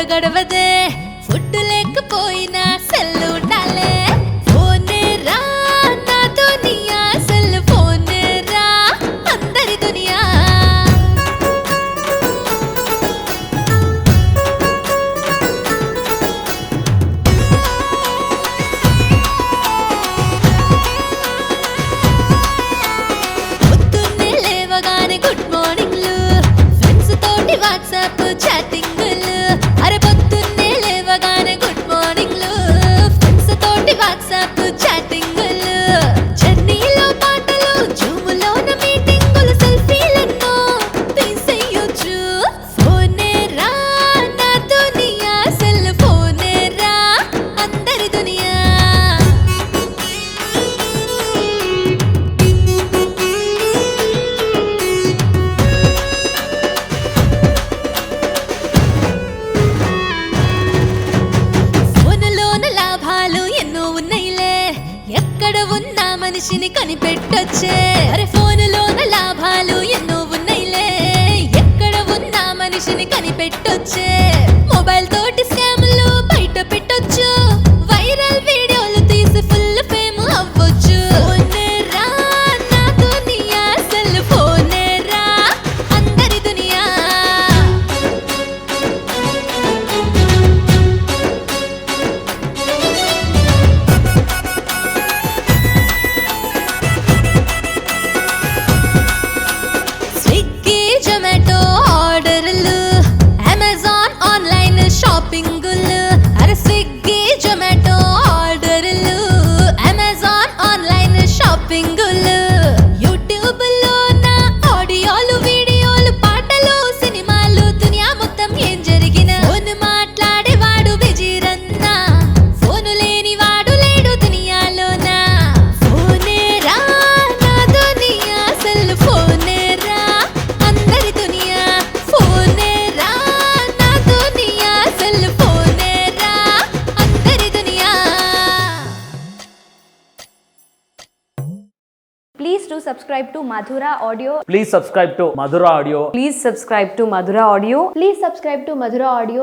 గడవదే food లేకపోయినా cell ఉండాలే ఫోనే రా నా దునియా సెల్ ఫోనే రా అందరి దునియా పొద్దున్నే లేవగానే గుడ్ మార్నింగ్లు ఫ్రెండ్స్ తోటి వాట్సాప్ చాటింగ్లు అరే పొద్దున్నే లేవగానే గుడ్ మార్నింగ్లు ఫ్రెండ్స్ తోటి వాట్సాప్ చాటింగ్లు జర్నీలో పాటలు జూములోన మీటింగులు సెల్ఫీలెన్నో తీసేయొచ్చు ఫోనే రా నా దునియా సెల్ ఫోనే రా అందరి దునియా ఫోనులోన లాభాలు ఎన్నో ఉన్నాయిలే ఎక్కడ ఉన్నా మనిషిని కనిపెట్టొచ్చే అరే ఫోనులోన లాభాలు ఎన్నో ఉన్నాయిలే ఎక్కడ ఉన్నా మనిషిని కనిపెట్టొచ్చే మొబైల్ తోటి స్కామ్లు బయట పెట్టొచ్చు వైరల్ వీడియోలు తీసి ఫుల్ ఫేమ్ అవ్వచ్చు ఫోనే రా నా దునియా సెల్ ఫోనే రా అందరి దునియా స్విగ్గీ జొమాటో ఆర్డర్లు అమెజాన్ ఆన్లైన్ షాపింగులు అరే స్విగ్గీ జొమాటో ఆర్డర్లు అమెజాన్ ఆన్లైన్ షాపింగులు యూట్యూబ్ లో నా ఆడియోలు వీడియోలు పాటలు సినిమాలు దునియా మొత్తం ఏం జరిగినా ఫోన్ మాట్లాడేవాడు బిజీరన్నా ఫోను లేనివాడు లేడు దునియాలోనా ఫోనే రా నా దునియా సెల్ ఫోనే రా అందరి దునియా ఫోనే రా నా దునియా సెల్ ఫోనే రా అందరి దునియా Please do subscribe to Madhura Audio. Please subscribe to Madhura Audio. Please subscribe to Madhura Audio. Please subscribe to Madhura Audio.